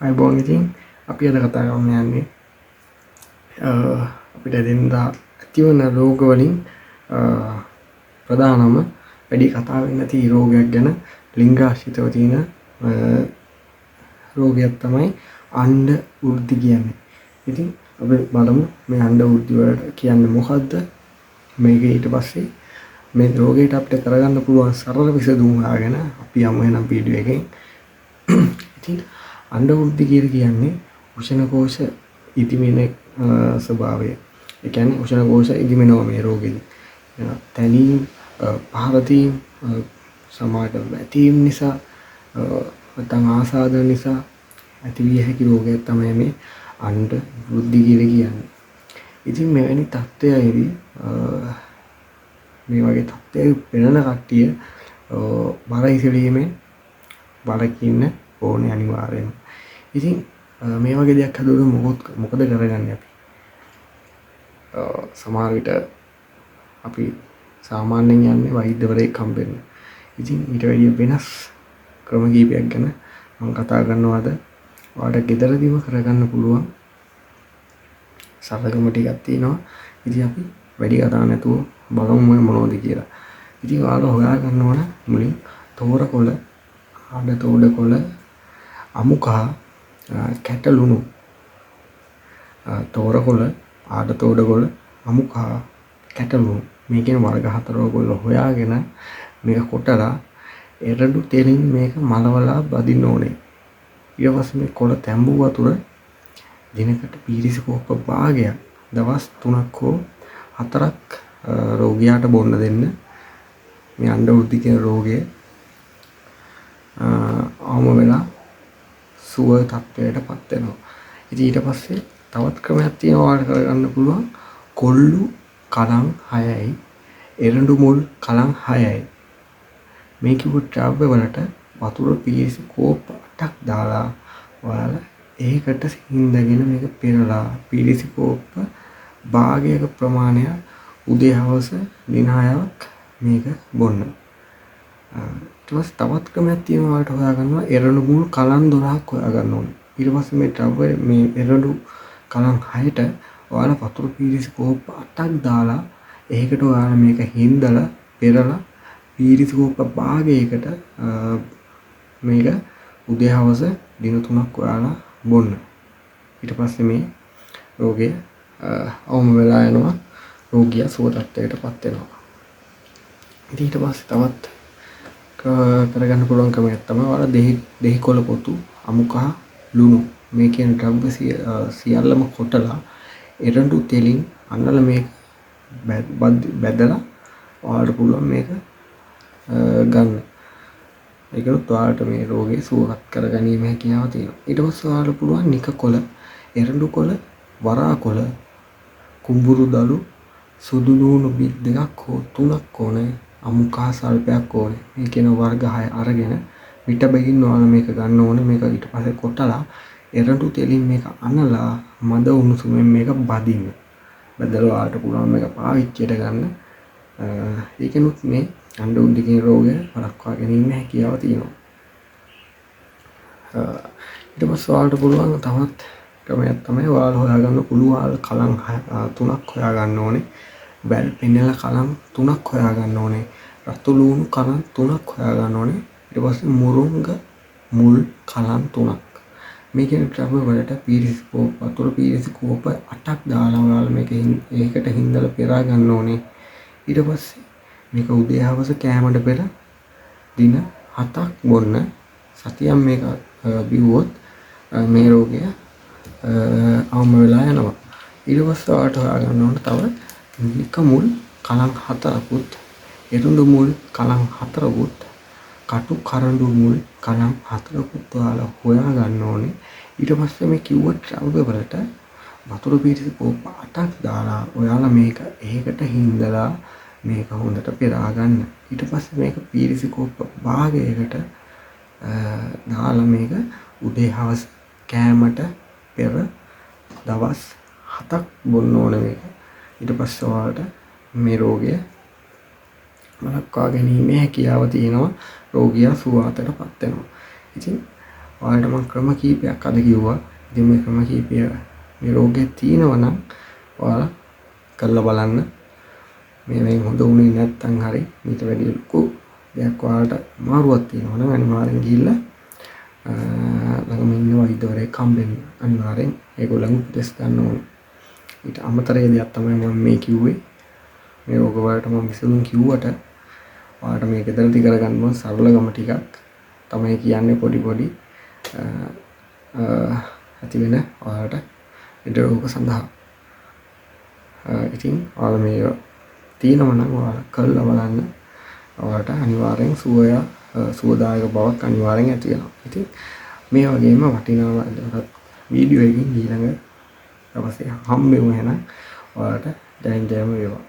අයිබෝන් ඉතින් අපි අද කතා කරන්න යන්නේ අපිට එදිනදා ඇතිවන රෝගවලින් ප්‍රධානම වැඩි කතා වෙන්නේ නැති රෝගයක් ගැන ලිංගාශ්‍රිතව තියෙන රෝගයක් තමයි අණ්ඩ වෘද්ධි කියන්නේ. ඉතින් අපි බලමු මේ අණ්ඩ වෘද්ධි වලට කියන්නේ මොකද්ද? මේක ඊට පස්සේ මේ රෝගයට අපිට කරගන්න පුළුවන් සරල විසඳුම් හොයාගෙන අපි යමු එනම් වීඩියෝ එකෙන්. ඉතින් අණ්ඩ වෘද්ධි කියන්නේ උෂණ කෝෂ ඉදිමෙන ස්වභාවය. ඒ කියන්නේ උෂණ කෝෂ ඉදිමෙනවා මේ රෝගෙදී. තැනීම් පහරතීම් සමාජ වැටීම් නිසා නැත්නම් ආසාදන නිසා ඇතිවිය හැකි රෝගයක් තමයි මේ අණ්ඩ වෘද්ධි කියන්නේ. ඉතින් මෙවැනි තත්ත්වයේදී මේ වගේ තත්ත්වයක පෙළෙන කට්ටිය බර ඉසලීමෙන් වළකින්න ඕනේ අනිවාර්යයෙන්ම. ඉතින් මේ වගේ දෙයක් හදුවොත් මොකද කරගන්නේ අපි? සමහර විට අපි සාමාන්‍යයෙන් යන්නේ වෛද්‍යවරයෙක් හම්බෙන්න. ඉතින් ඊට වැඩිය වෙනස් ක්‍රම කීපයක් ගැන මම කතා කරනවා අද. ඔයාලට ගෙදරදීම කරගන්න පුළුවන් සරල ක්‍රම ටිකක් තියෙනවා. ඉතින් අපි වැඩි කතා නැතුව බලමු මොනවද කියලා. ඉතින් ඔයාලා හොයා ගන්න ඕන මුලින් තෝරකොළ, ආඩ තෝඩකොළ, අමුකහ, කැටලුණු, තෝරකොළ, ආඩ තෝඩකොළ, අමුකහ, කැටලුණු මේ කියන වර්ග 4 ඔයගොල්ලෝ හොයාගෙන මේක කොටලා එරඬු තෙලින් මේක මලවලා බදින්න ඕනේ. ඊට පස්සේ මේ කොළ තැඹු වතුර දිනකට පීරිසි කෝප්ප භාගයක් දවස් 3ක් හෝ 4ක් රෝගියාට බොන්න දෙන්න. මේ අණ්ඩ වෘද්ධි කියන රෝගය ආම වෙලා සුව තත්ත්වයටපත් වෙනවා. ඉතින් ඊට පස්සේ තවත් ක්‍රමයක් තියෙනවා ඔයාලට කරගන්න පුළුවන්. කොල්ලු කලං 6යි එරඬු මුල් කලං 6යි මේ කිව්ව ද්‍රව්‍ය වලට වතුර පීරිසි කෝප්ප 8ක් දාලා ඔයාලා ඒකට හින්දාගෙන මේක පෙරලා පීරිසි කෝප්ප භාගයක ප්‍රමාණය උදේ හවස දින 6ක් මේක බොන්න. ඊට පස්සේ තවත් ක්‍රමයක් තියෙනවා ඔයාලට හොයාගන්නවා. එරඬු මුල් කලං 12ක් හොයාගන්න ඕනේ. ඊට පස්සේ මේ ද්‍රව්‍ය මේ එරඬු කලං 6ට ඔයාලා වතුර පීරිසි කෝප්ප 8ක් දාලා ඒකට ඔයාලා මේක හින්දලා පෙරලා පීරිසි කෝප්ප භාගයකට මේක උදේ හවස දින 3ක් ඔයාලා බොන්න. ඊට පස්සේ මේ රෝගය අවම වෙලා යනවා. රෝගියා සුව තත්ත්වයකටපත් වෙනවා. ඉතින් ඊට පස්සේ තවත් කරගන්න පුළුවන් ක්‍රමයක් තමයි ඔයාලා දෙහි කොළ පොතු, අමුකහ, ලුණු මේ කියන ද්‍රව්‍ය සියල්ලම කොටලා එරඬු තෙලින් අන්නලා මේක බැදලා ඔයාලට පුළුවන් මේක ගන්න. ඒකත් ඔයාලට මේ රෝගේ සුවපත් කරගැනීමේ හැකියාව තියෙනවා. ඊට පස්සේ ඔයාලට පුළුවන් නික කොළ, එරඬු කොළ, වරා කොළ, කුඹුරු දළු, සුදු ලුණු බිත් 2ක් හෝ 3ක් ඕනේ. අමුකහ සල්පයක් ඕනේ. මේ කියන වර්ග 6 අරගෙන විට බැගින් ඔයාලා මේක ගන්න ඕනේ. මේක ඊට පස්සේ කොටලා එරඬු තෙලින් මේක අනලා මද උණුසුමෙන් මේක බදින්න. බදලා ඔයාලට පුළුවන් මේක පාවිච්චියට ගන්න. ඒකෙනුත් මේ අණ්ඩ වෘද්ධි කියන රෝගය වළක්වා ගැනීමේ හැකියාව තියෙනවා. ඊට පස්සේ ඔයාලට පුළුවන් තවත් ක්‍රමයක් තමයි ඔයාලා හොයාගන්න පුළුවන් කලං 3ක් හොයාගන්න ඕනේ. බැල් පෙන්නල කලං 3ක් හොයාගන්න ඕනේ. රතු ලුණු කලං 3ක් හොයාගන්න ඕනේ. ඊට පස්සේ මුරුංග මුල් කලං 3ක්. මේ කියන ද්‍රව්‍ය වලට පීරිසි කෝප්ප වතුර පීරිසි කෝප්ප 8ක් දාලා ඔයාලා මේක ඒකට හින්දලා පෙරා ගන්න ඕනේ. ඊට පස්සේ මේක උදේ හවස කෑමට පෙර දින 7ක් බොන්න. සතියක් මේක බිව්වොත් මේ රෝගය අවම වෙලා යනවා. ඊට පස්සේ ඔයාලට හොයාගන්න ඕන තව නික මුල් කලං 4කුත්, එරඬු මුල් කලං 4කුත්, කටු කරඬු මුල් කලං 4කුත් ඔයාලා හොයා ගන්න ඕනේ. ඊට පස්සේ මේ කිව්ව ද්‍රව්‍ය වලට වතුර පීරිසි කෝප්ප 8ක් දාලා ඔයාලා මේක ඒකට හින්දලා මේක හොඳට පෙරා ගන්න. ඊට පස්සේ මේක පීරිසි කෝප්ප භාගයකට දාලා මේක උදේ හවස කෑමට පෙර දවස් 7ක් බොන්න ඕනේ මේක. ඊට පස්සේ ඔයාලට මේ රෝගය වළක්වා ගැනීමේ හැකියාව තියෙනවා. රෝගියා සුවපත්ටපත් වෙනවා. ඉතින් ඔයාලට මම ක්‍රම කීපයක් අද කිව්වා. ඉතින් මේ ක්‍රම කීපය මේ රෝගේ තියෙනවා නම් ඔයාලා කරලා බලන්න. මේවෙන් හොඳ වුණේ නැත්නම් හරි මීට වැඩි ලොකු දෙයක් ඔයාලට අමාරුවක් තියෙනවා නම් අනිවාර්යෙන් ගිහිල්ලා ළඟම ඉන්න වෛද්‍යවරයෙක් හම්බෙන්න. අනිවාර්යෙන් ඒගොල්ලන් උපදෙස් ගන්න ඕනේ. ඊට අමතරේ දෙයක් තමයි මම මේ කිව්වේ. මේ රෝග වලට මම විසඳුම් කිව්වට ඔයාලට මේක ගෙදරදී කරගන්න ඕන සරල ගම ටිකක් තමයි කියන්නේ පොඩි ඇති වෙන ඔයාලට ඉඩ රෝග සඳහා. ඉතින් ඔයාලා මේ තියෙනවා නම් ඔයාලා කරලා බලන්න. ඔයාලට අනිවාර්යෙන් සුවදායක බවක් අනිවාර්යෙන් ඇති වෙනවා. ඉතින් මේ වගේම වටිනා වීඩියෝ එකකින් ඊළඟ දවසේ හම්බෙමු එහෙනම්. ඔයාලට ජයෙන් ජයම වේවා.